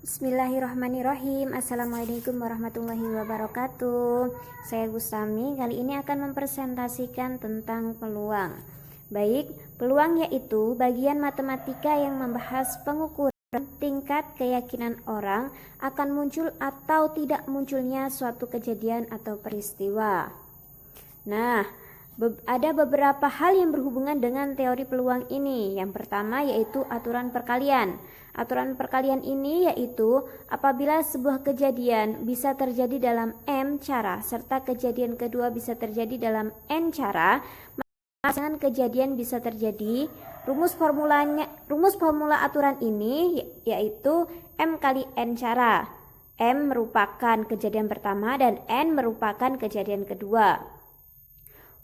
Bismillahirrahmanirrahim. Assalamualaikum warahmatullahi wabarakatuh. Saya Gustami. Kali ini akan mempresentasikan tentang peluang. Baik, peluang yaitu bagian matematika yang membahas pengukuran tingkat keyakinan orang akan muncul atau tidak munculnya suatu kejadian atau peristiwa. Nah, ada beberapa hal yang berhubungan dengan teori peluang ini. Yang pertama yaitu aturan perkalian. Aturan perkalian ini yaitu apabila sebuah kejadian bisa terjadi dalam M cara serta kejadian kedua bisa terjadi dalam N cara, maka dengan kejadian bisa terjadi rumus formula aturan ini yaitu M kali N cara. M merupakan kejadian pertama dan N merupakan kejadian kedua.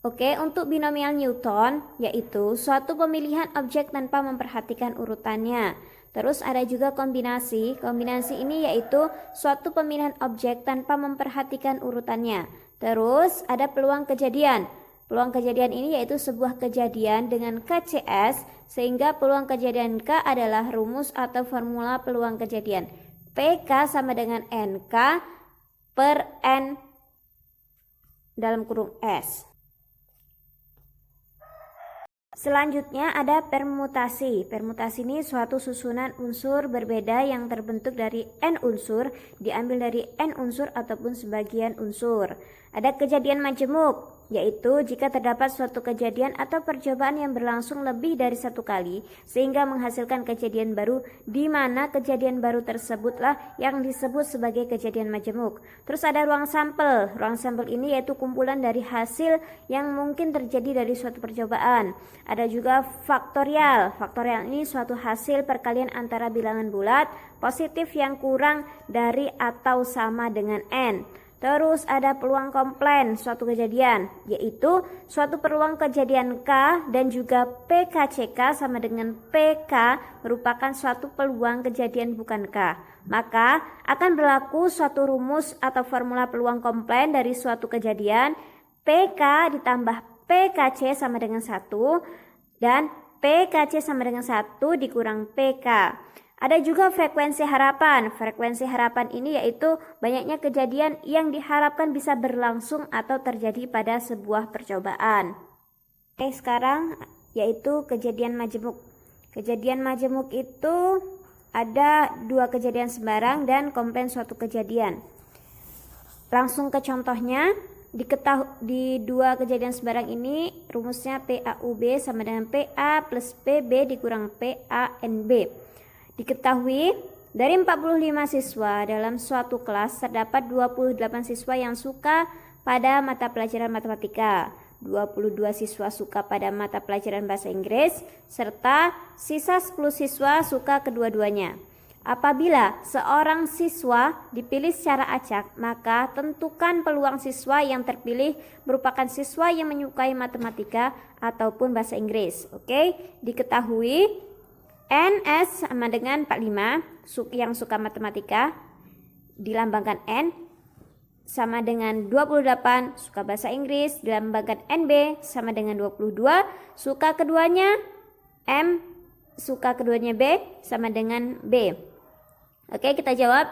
Oke, untuk binomial Newton yaitu suatu pemilihan objek tanpa memperhatikan urutannya. Terus ada juga kombinasi. Kombinasi ini yaitu suatu pemilihan objek tanpa memperhatikan urutannya. Terus ada peluang kejadian. Peluang kejadian ini yaitu sebuah kejadian dengan KCS sehingga peluang kejadian K adalah rumus atau formula peluang kejadian. PK sama dengan NK per N dalam kurung S. Selanjutnya ada permutasi. Permutasi ini suatu susunan unsur berbeda yang terbentuk dari N unsur, diambil dari N unsur ataupun sebagian unsur. Ada kejadian majemuk, yaitu jika terdapat suatu kejadian atau percobaan yang berlangsung lebih dari satu kali sehingga menghasilkan kejadian baru, di mana kejadian baru tersebutlah yang disebut sebagai kejadian majemuk. Terus ada ruang sampel. Ruang sampel ini yaitu kumpulan dari hasil yang mungkin terjadi dari suatu percobaan. Ada juga faktorial. Faktorial ini suatu hasil perkalian antara bilangan bulat positif yang kurang dari atau sama dengan N. Terus ada peluang komplain suatu kejadian, yaitu suatu peluang kejadian K dan juga PKCK sama dengan PK merupakan suatu peluang kejadian bukan K. Maka akan berlaku suatu rumus atau formula peluang komplain dari suatu kejadian PK ditambah PKC sama dengan 1 dan PKC sama dengan 1 dikurang PK. Ada juga frekuensi harapan. Frekuensi harapan ini yaitu banyaknya kejadian yang diharapkan bisa berlangsung atau terjadi pada sebuah percobaan. Oke, sekarang yaitu kejadian majemuk. Kejadian majemuk itu ada dua kejadian sembarang dan komplain suatu kejadian. Langsung ke contohnya. Di dua kejadian sembarang ini rumusnya PAUB sama dengan PA plus PB dikurang PANB. Diketahui dari 45 siswa dalam suatu kelas terdapat 28 siswa yang suka pada mata pelajaran matematika, 22 siswa suka pada mata pelajaran bahasa Inggris, serta sisa 10 siswa suka kedua-duanya. Apabila seorang siswa dipilih secara acak, maka tentukan peluang siswa yang terpilih merupakan siswa yang menyukai matematika ataupun bahasa Inggris. Oke, diketahui NS sama dengan 45 yang suka matematika, dilambangkan N, sama dengan 28 suka bahasa Inggris, dilambangkan NB, sama dengan 22 suka keduanya, M suka keduanya B, sama dengan B. Oke, kita jawab.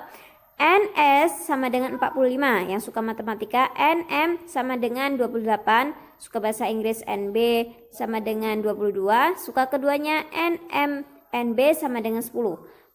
NS sama dengan 45 yang suka matematika, NM sama dengan 28 suka bahasa Inggris, NB sama dengan 22 suka keduanya, NM NB sama dengan 10.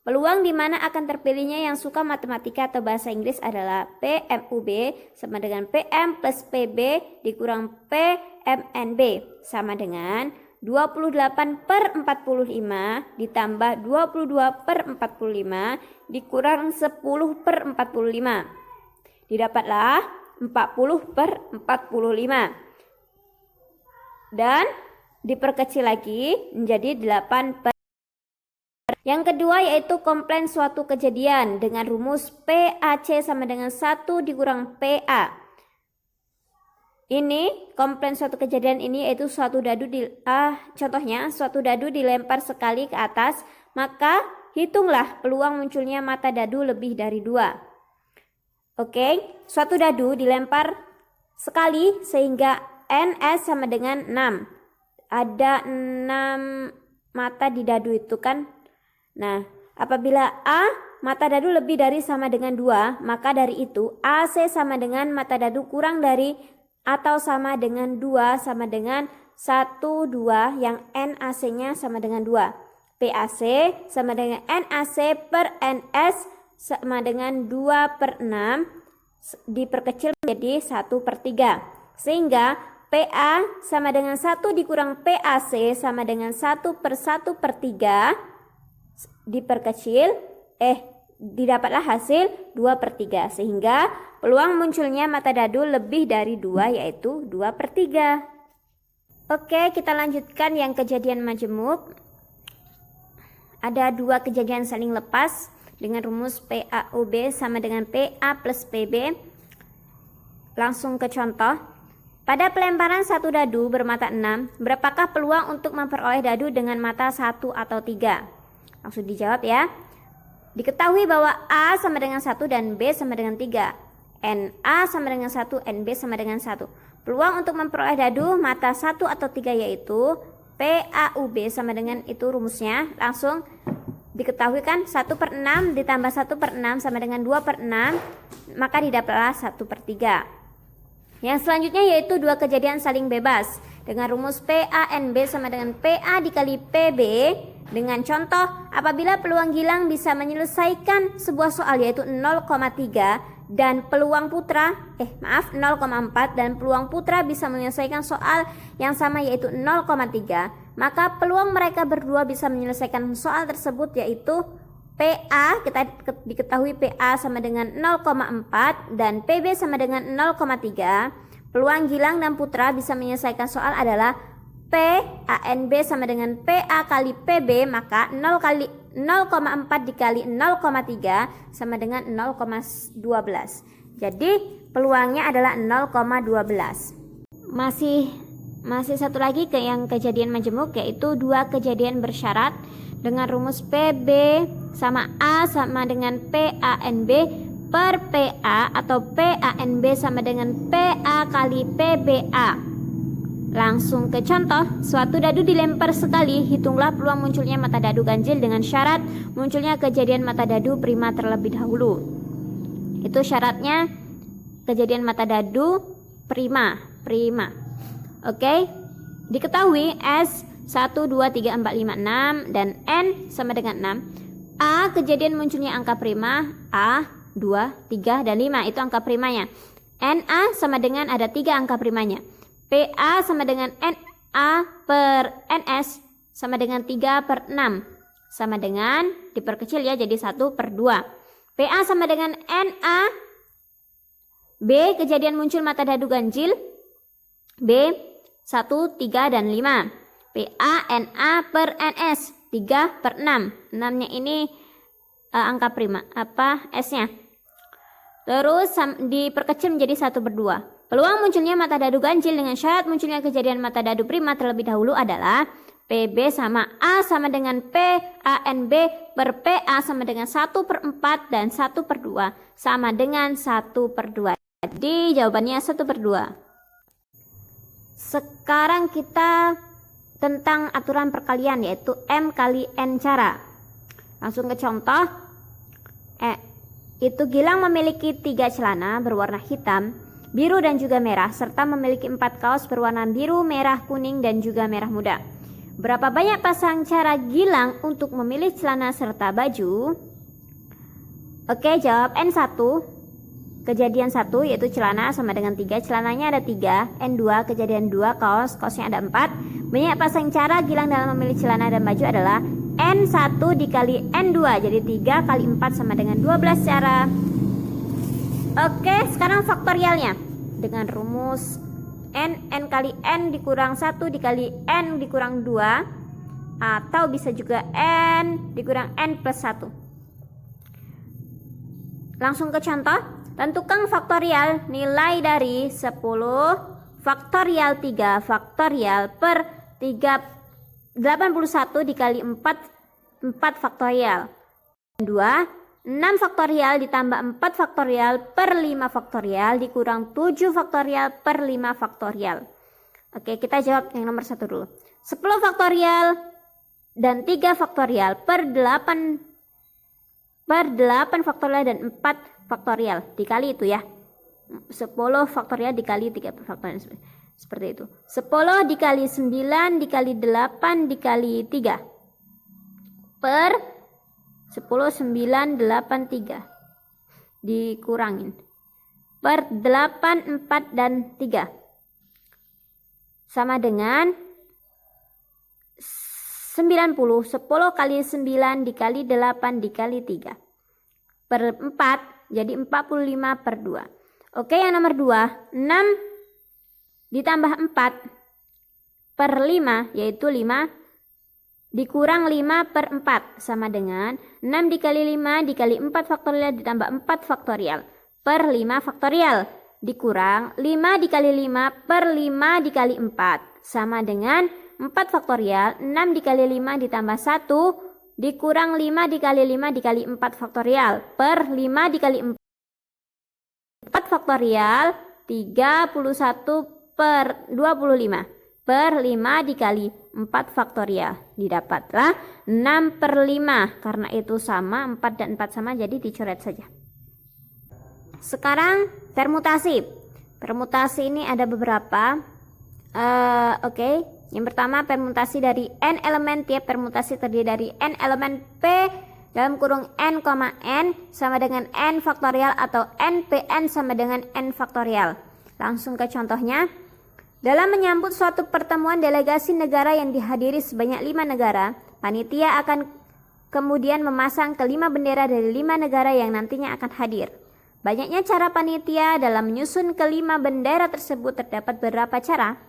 Peluang di mana akan terpilihnya yang suka matematika atau bahasa Inggris adalah PMUB sama dengan PM plus PB dikurang PMNB sama dengan 28 per 45 ditambah 22 per 45 dikurang 10 per 45. Didapatlah 40 per 45. Dan diperkecil lagi menjadi 8 per. Yang kedua yaitu komplain suatu kejadian dengan rumus PAC sama dengan 1 dikurang PA. Ini komplain suatu kejadian ini yaitu suatu dadu contohnya suatu dadu dilempar sekali ke atas, maka hitunglah peluang munculnya mata dadu lebih dari 2. Oke, suatu dadu dilempar sekali sehingga NS sama dengan 6. Ada 6 mata di dadu itu kan. Nah, apabila A mata dadu lebih dari sama dengan 2, maka dari itu AC sama dengan mata dadu kurang dari atau sama dengan 2 sama dengan 1, 2 yang NAC-nya sama dengan 2. PAC sama dengan NAC per NS sama dengan 2/6 diperkecil menjadi 1/3. Sehingga PA sama dengan 1 dikurang PAC sama dengan 1/1/3 diperkecil, didapatlah hasil 2/3. Sehingga peluang munculnya mata dadu lebih dari 2 yaitu 2/3. Oke, kita lanjutkan yang kejadian majemuk. Ada 2 kejadian saling lepas dengan rumus PAUB sama dengan PA plus PB. Langsung ke contoh. Pada pelemparan satu dadu bermata 6, berapakah peluang untuk memperoleh dadu dengan mata 1 atau 3? Langsung dijawab ya. Diketahui bahwa A sama dengan 1 dan B sama dengan 3. NA sama dengan 1, NB sama dengan 1. Peluang untuk memperoleh dadu mata 1 atau 3 yaitu PAUB sama dengan itu rumusnya. Langsung diketahui kan 1/6 ditambah 1/6 sama dengan 2/6, maka didapatlah 1/3. Yang selanjutnya yaitu 2 kejadian saling bebas dengan rumus PANB sama dengan PA dikali PB. Dengan contoh, apabila peluang Gilang bisa menyelesaikan sebuah soal yaitu 0,3 dan peluang putra 0,4 dan peluang putra bisa menyelesaikan soal yang sama yaitu 0,3, maka peluang mereka berdua bisa menyelesaikan soal tersebut yaitu PA, kita diketahui PA sama dengan 0,4 dan PB sama dengan 0,3. Peluang Gilang dan Putra bisa menyelesaikan soal adalah PANB sama dengan PA kali PB, maka 0,4 dikali 0,3 sama dengan 0,12. Jadi peluangnya adalah 0,12. Masih satu lagi ke yang kejadian majemuk yaitu 2 kejadian bersyarat dengan rumus PB sama A sama dengan PANB per PA atau PANB sama dengan PA kali PBA. Langsung ke contoh, suatu dadu dilempar sekali, hitunglah peluang munculnya mata dadu ganjil dengan syarat munculnya kejadian mata dadu prima terlebih dahulu. Itu syaratnya kejadian mata dadu prima. Oke, diketahui S 1, 2, 3, 4, 5, 6 dan N sama dengan 6. A kejadian munculnya angka prima, A 2, 3, dan 5 itu angka primanya. NA sama dengan ada 3 angka primanya. PA sama dengan NA per NS sama dengan 3/6 sama dengan diperkecil ya jadi 1/2. PA sama dengan NA. B kejadian muncul mata dadu ganjil B 1, 3, dan 5. PA NA per NS 3/6. 6-nya ini angka prima S-nya. Terus diperkecil menjadi 1/2. Peluang munculnya mata dadu ganjil dengan syarat munculnya kejadian mata dadu prima terlebih dahulu adalah PB sama A sama dengan PANB per PA sama dengan 1/4 dan 1/2 sama dengan 1/2. Jadi jawabannya 1/2. Sekarang kita tentang aturan perkalian yaitu M kali N cara. Langsung ke contoh. Itu Gilang memiliki 3 celana berwarna hitam, biru dan juga merah, serta memiliki 4 kaos berwarna biru, merah, kuning, dan juga merah muda. Berapa banyak pasang cara Gilang untuk memilih celana serta baju? Oke, jawab N1. Kejadian 1 yaitu celana sama dengan 3, celananya ada 3. N2 kejadian 2, kaosnya ada 4. Banyak pasang cara Gilang dalam memilih celana dan baju adalah N1 dikali N2, jadi 3 kali 4 sama dengan 12 cara. Oke, sekarang faktorialnya dengan rumus N kali N dikurang 1 dikali N dikurang 2, atau bisa juga N dikurang N plus 1. Langsung ke contoh. Tentukan faktorial nilai dari 10 faktorial 3 faktorial per 81 dikali 4 faktorial. 2, 6 faktorial ditambah 4 faktorial per 5 faktorial dikurang 7 faktorial per 5 faktorial. Oke, kita jawab yang nomor 1 dulu. 10 faktorial dan 3 faktorial per 81 per 8 faktorial dan 4 faktorial. Dikali itu ya. 10 faktorial dikali 3 faktorial. Seperti itu. 10 dikali 9 dikali 8 dikali 3. Per 10, 9, 8, 3. Dikurangin. Per 8, 4, dan 3. Sama dengan 90. 10 kali 9 dikali 8 dikali 3. Per 4, jadi 45 per 2. Oke, yang nomor 2, 6 ditambah 4 per 5, yaitu 5 dikurang 5 per 4, sama dengan 6 dikali 5 dikali 4 faktorial ditambah 4 faktorial per 5 faktorial, dikurang 5 dikali 5 per 5 dikali 4, sama dengan 4 faktorial. 6 dikali 5 ditambah 1 dikurang 5 dikali 5 dikali 4 faktorial per 5 dikali 4 faktorial, 31 per 25 per 5 dikali 4 faktorial. Didapatlah 6 per 5. Karena itu sama, 4 dan 4 sama, jadi dicoret saja. Sekarang permutasi. Permutasi ini ada beberapa. Oke. Yang pertama permutasi dari n elemen. Tiap permutasi terdiri dari n elemen p dalam kurung n, n sama dengan n faktorial atau npn sama dengan n faktorial. Langsung ke contohnya. Dalam menyambut suatu pertemuan delegasi negara yang dihadiri sebanyak 5 negara, panitia akan kemudian memasang ke-5 bendera dari 5 negara yang nantinya akan hadir. Banyaknya cara panitia dalam menyusun ke-5 bendera tersebut. Terdapat beberapa cara.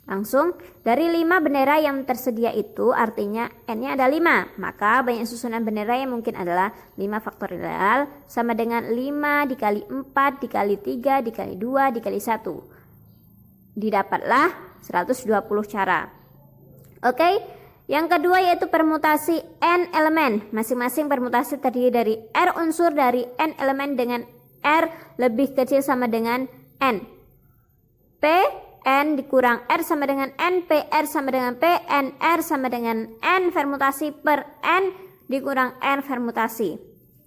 Langsung, dari 5 bendera yang tersedia itu artinya n-nya ada 5. Maka banyak susunan bendera yang mungkin adalah 5 faktorial sama dengan 5 dikali 4 dikali 3 dikali 2 dikali 1. Didapatlah 120 cara. Oke, yang kedua yaitu permutasi n elemen. Masing-masing permutasi terdiri dari r unsur dari n elemen dengan r lebih kecil sama dengan n. P n dikurang r sama dengan n, p r sama dengan p, n r sama dengan n permutasi per n dikurang n permutasi.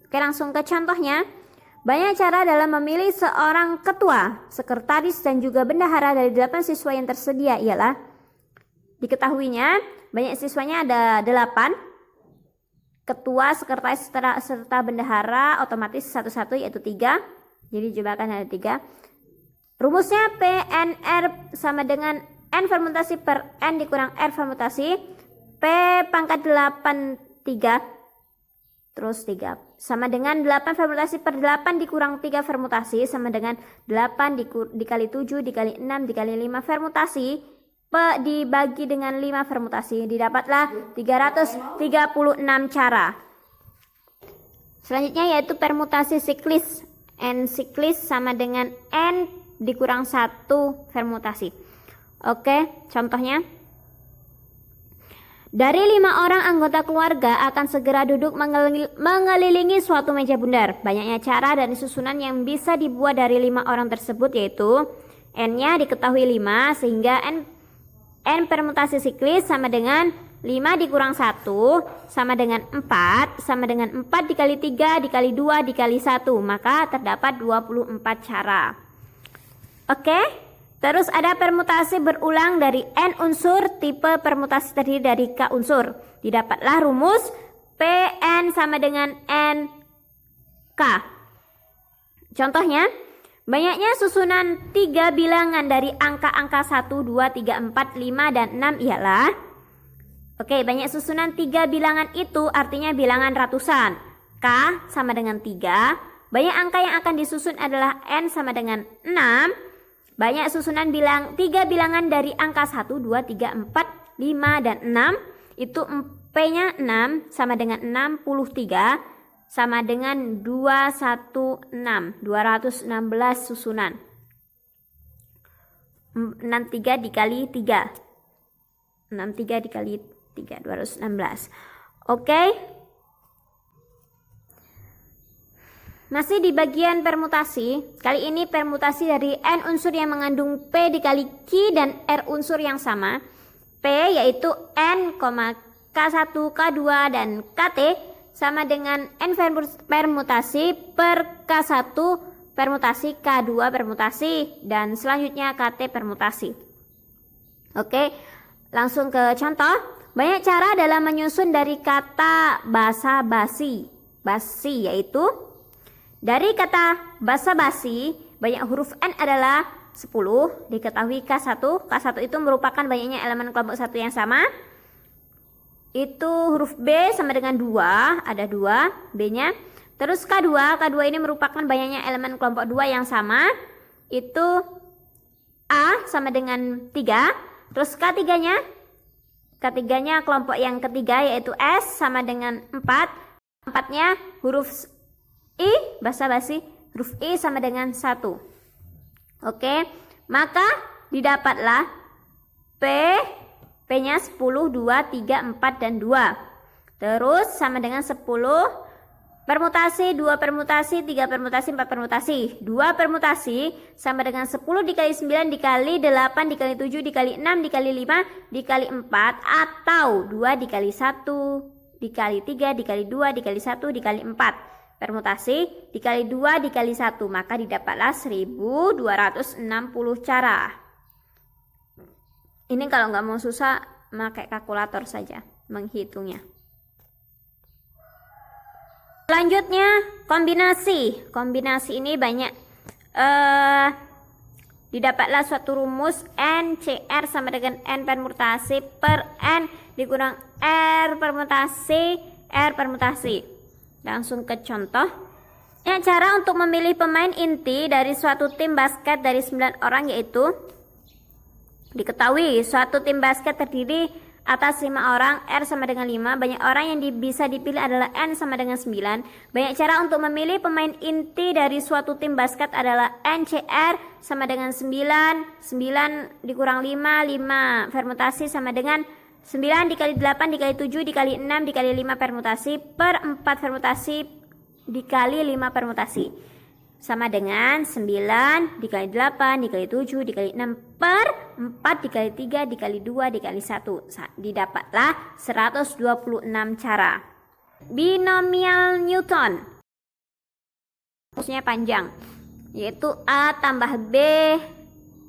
Oke, langsung ke contohnya. Banyak cara dalam memilih seorang ketua, sekretaris, dan juga bendahara dari 8 siswa yang tersedia ialah, diketahuinya banyak siswanya ada 8, ketua, sekretaris, serta bendahara otomatis satu-satu yaitu 3, jadi jebakan ada 3. Rumusnya P, N, R sama dengan N permutasi per N dikurang R permutasi, P pangkat 8, 3, terus 3 sama dengan 8 permutasi per 8 dikurang 3 permutasi sama dengan 8 dikali 7 dikali 6 dikali 5 permutasi dibagi dengan 5 permutasi. Didapatlah 336 cara. Selanjutnya yaitu permutasi siklis. N siklis sama dengan N dikurang 1 permutasi. Oke, contohnya. Dari 5 orang anggota keluarga akan segera duduk mengelilingi suatu meja bundar. Banyaknya cara dan susunan yang bisa dibuat dari 5 orang tersebut yaitu n-nya diketahui 5 sehingga n permutasi siklis sama dengan 5 dikurang 1 sama dengan 4 sama dengan 4 dikali 3 dikali 2 dikali 1. Maka terdapat 24 cara. Oke. Terus ada permutasi berulang dari n unsur, tipe permutasi terdiri dari k unsur. Didapatlah rumus Pn sama dengan n k. Contohnya, banyaknya susunan 3 bilangan dari angka-angka 1, 2, 3, 4, 5, dan 6 ialah. Oke, banyak susunan 3 bilangan itu artinya bilangan ratusan. K sama dengan 3. Banyak angka yang akan disusun adalah n sama dengan 6. Banyak susunan 3 bilangan dari angka 1, 2, 3, 4, 5, dan 6. Itu P-nya 6 sama dengan 63 sama dengan 216. 216 susunan. 63 dikali 3. 63 dikali 3, 216. Oke. Masih di bagian permutasi, kali ini permutasi dari n unsur yang mengandung p dikali q dan r unsur yang sama. P yaitu n, k1, k2, dan kt sama dengan N permutasi per K1 permutasi, K2 permutasi, dan selanjutnya KT permutasi. Oke, langsung ke contoh. Banyak cara dalam menyusun dari kata basa-basi. Basi yaitu dari kata basa-basi banyak huruf N adalah 10. Diketahui K1. K1 itu merupakan banyaknya elemen kelompok 1 yang sama. Itu huruf B sama dengan 2, ada 2 B-nya. Terus K2 ini merupakan banyaknya elemen kelompok 2 yang sama. Itu A sama dengan 3. Terus K3-nya kelompok yang ketiga yaitu S sama dengan 4. 4-nya huruf I, basa-basi, huruf I sama dengan 1. Oke, maka didapatlah P-nya 10, 2, 3, 4, dan 2. Terus sama dengan 10 permutasi, 2 permutasi, 3 permutasi, 4 permutasi. 2 permutasi sama dengan 10 dikali 9 dikali 8 dikali 7 dikali 6 dikali 5 dikali 4, atau 2 dikali 1 dikali 3 dikali 2 dikali 1 dikali 4. Permutasi dikali 2 dikali 1, maka didapatlah 1260 cara. Ini kalau nggak mau susah pakai kalkulator saja menghitungnya. Selanjutnya kombinasi. Kombinasi ini banyak. Didapatlah suatu rumus NCR sama dengan N permutasi per N dikurang R permutasi. Langsung ke contoh. Ya, cara untuk memilih pemain inti dari suatu tim basket dari 9 orang yaitu diketahui suatu tim basket terdiri atas 5 orang, R sama dengan 5. Banyak orang yang bisa dipilih adalah N sama dengan 9. Banyak cara untuk memilih pemain inti dari suatu tim basket adalah NCR sama dengan 9. 9 dikurang 5. 5 permutasi sama dengan 9 dikali 8 dikali 7 dikali 6 dikali 5 permutasi per 4 permutasi dikali 5 permutasi. Sama dengan 9 dikali 8 dikali 7 dikali 6 per 4 dikali 3 dikali 2 dikali 1. Didapatlah 126 cara. Binomial Newton. Rumusnya panjang, yaitu A tambah B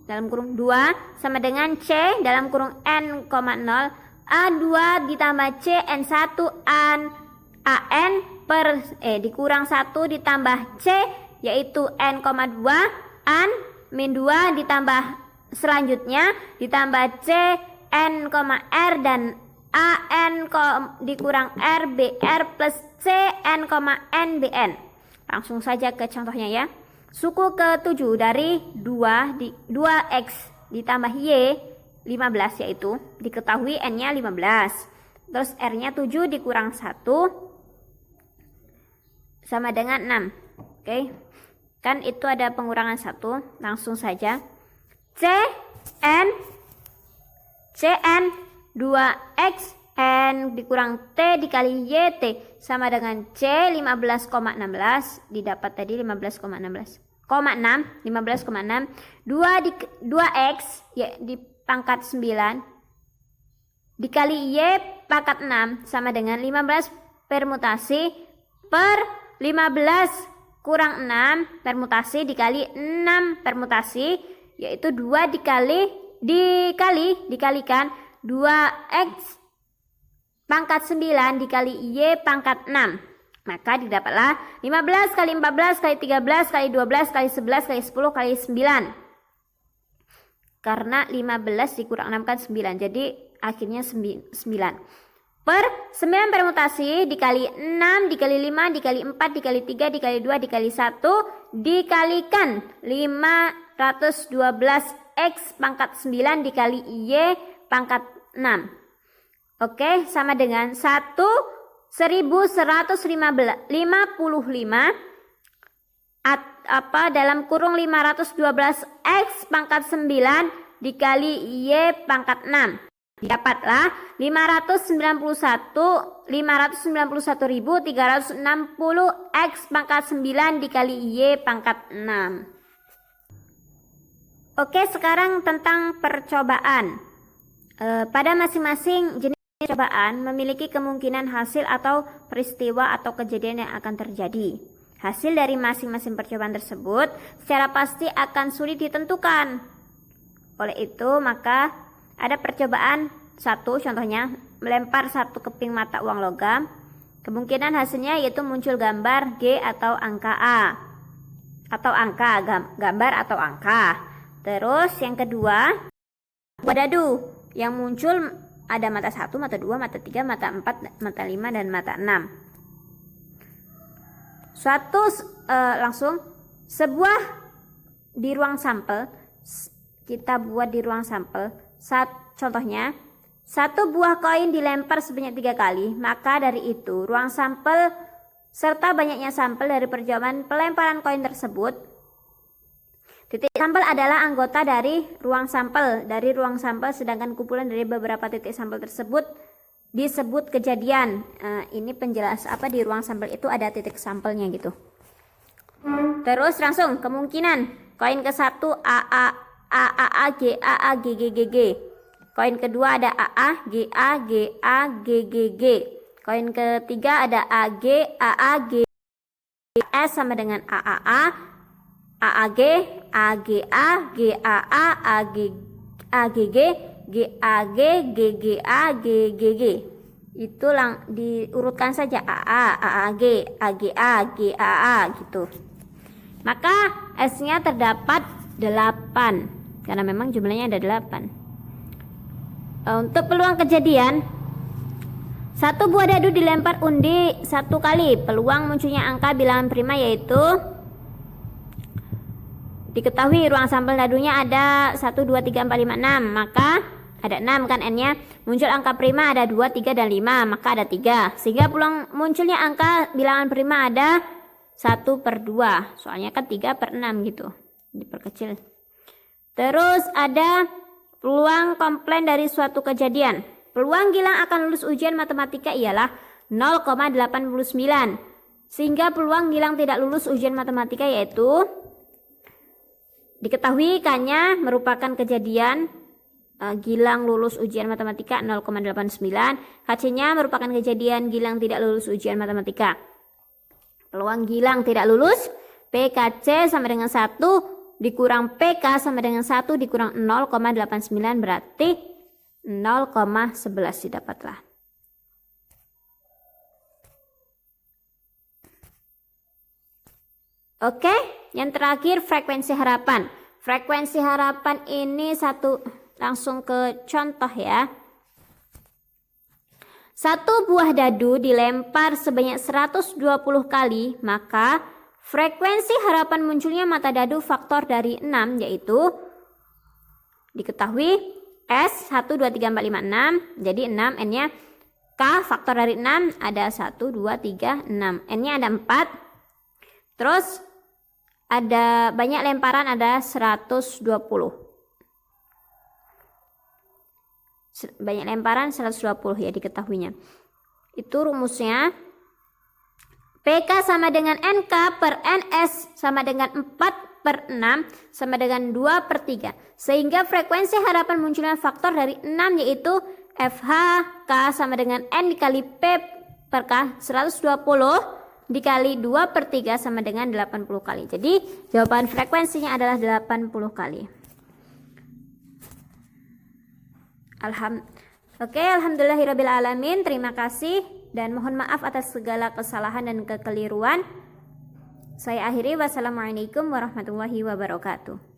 dalam kurung 2 sama dengan C dalam kurung N, 0 A2 ditambah C N1 AN per dikurang 1 ditambah C yaitu N,2 An min 2 ditambah selanjutnya ditambah C N,R dan AN dikurang R BR plus C N,N BN. Langsung saja ke contohnya ya. Suku ke-7 dari 2X ditambah Y 15 yaitu diketahui N-nya 15. Terus R-nya 7 dikurang 1 sama dengan 6. Oke. Kan itu ada pengurangan 1. Langsung saja. CN 2X N dikurang T dikali YT sama dengan C 15,16. Didapat tadi 15,16. 6 15,6 2x ya di pangkat 9 dikali Y pangkat 6 sama dengan 15 permutasi per 15 kurang 6 permutasi dikali 6 permutasi, yaitu 2 dikalikan 2x pangkat 9 dikali Y pangkat 6. Maka didapatlah 15 kali 14 kali 13 kali 12 kali 11 kali 10 kali 9. Karena 15 dikurang 6 kan 9. Jadi akhirnya 9. Per 9 permutasi dikali 6 dikali 5 dikali 4 dikali 3 dikali 2 dikali 1 dikalikan 512x pangkat 9 dikali Y pangkat 6. Oke, sama dengan 1155 dalam kurung 512x pangkat 9 dikali Y pangkat 6. Dapatlah 591.360x pangkat 9 dikali Y pangkat 6. Oke, sekarang tentang percobaan. Pada masing-masing jenis percobaan memiliki kemungkinan hasil atau peristiwa atau kejadian yang akan terjadi. Hasil dari masing-masing percobaan tersebut secara pasti akan sulit ditentukan. Oleh itu, maka ada percobaan satu, contohnya melempar satu keping mata uang logam. Kemungkinan hasilnya yaitu muncul gambar G atau angka A. Atau angka, gambar atau angka. Terus yang kedua, wadadu yang muncul ada mata 1, mata 2, mata 3, mata 4, mata 5, dan mata 6. Langsung sebuah di ruang sampel, kita buat di ruang sampel. Contohnya, satu buah koin dilempar sebanyak 3 kali, maka dari itu ruang sampel serta banyaknya sampel dari percobaan pelemparan koin tersebut. Titik sampel adalah anggota dari ruang sampel. Dari ruang sampel, sedangkan kumpulan dari beberapa titik sampel tersebut disebut kejadian. Ini penjelas apa di ruang sampel itu ada titik sampelnya gitu. Terus langsung kemungkinan koin ke-1 AAA GAA GGGG. Koin kedua ada AA GA GA GGG. Koin ketiga ada AG AA GS sama dengan AAA AAG AGA GAA AGG GAG GGA GGG. Itu diurutkan saja AA AAG AGA GAA gitu. Maka S-nya terdapat 8 karena memang jumlahnya ada 8. Untuk peluang kejadian, satu buah dadu dilempar undi 1 kali. Peluang munculnya angka bilangan prima yaitu diketahui ruang sampel dadunya ada 1, 2, 3, 4, 5, 6. Maka ada 6 kan N-nya. Muncul angka prima ada 2, 3, dan 5. Maka ada 3. Sehingga peluang munculnya angka bilangan prima ada 1/2. Soalnya kan 3/6 gitu. Diperkecil. Terus ada peluang komplain dari suatu kejadian. Peluang Gilang akan lulus ujian matematika ialah 0,89. Sehingga peluang Gilang tidak lulus ujian matematika yaitu diketahui K-nya merupakan kejadian Gilang lulus ujian matematika 0,89. KC-nya merupakan kejadian Gilang tidak lulus ujian matematika. Peluang Gilang tidak lulus PKC sama dengan 1 dikurang PK sama dengan 1 dikurang 0,89 berarti 0,11 didapatlah. Oke, yang terakhir frekuensi harapan. Frekuensi harapan ini langsung ke contoh ya. Satu buah dadu dilempar sebanyak 120 kali, maka frekuensi harapan munculnya mata dadu faktor dari 6 yaitu diketahui S 1, 2, 3, 4, 5, 6. Jadi 6 N-nya K faktor dari 6 ada 1, 2, 3, 6. N-nya ada 4. Terus ada banyak lemparan ada 120. Banyak lemparan 120 ya diketahuinya. Itu rumusnya. PK sama dengan NK per NS sama dengan 4/6 sama dengan 2/3. Sehingga frekuensi harapan munculnya faktor dari 6 yaitu FH K sama dengan N dikali P per K 120 dikali 2/3 sama dengan 80 kali. Jadi jawaban frekuensinya adalah 80 kali. Alhamdulillahirrabbilalamin. Terima kasih dan mohon maaf atas segala kesalahan dan kekeliruan. Saya akhiri. Wassalamualaikum warahmatullahi wabarakatuh.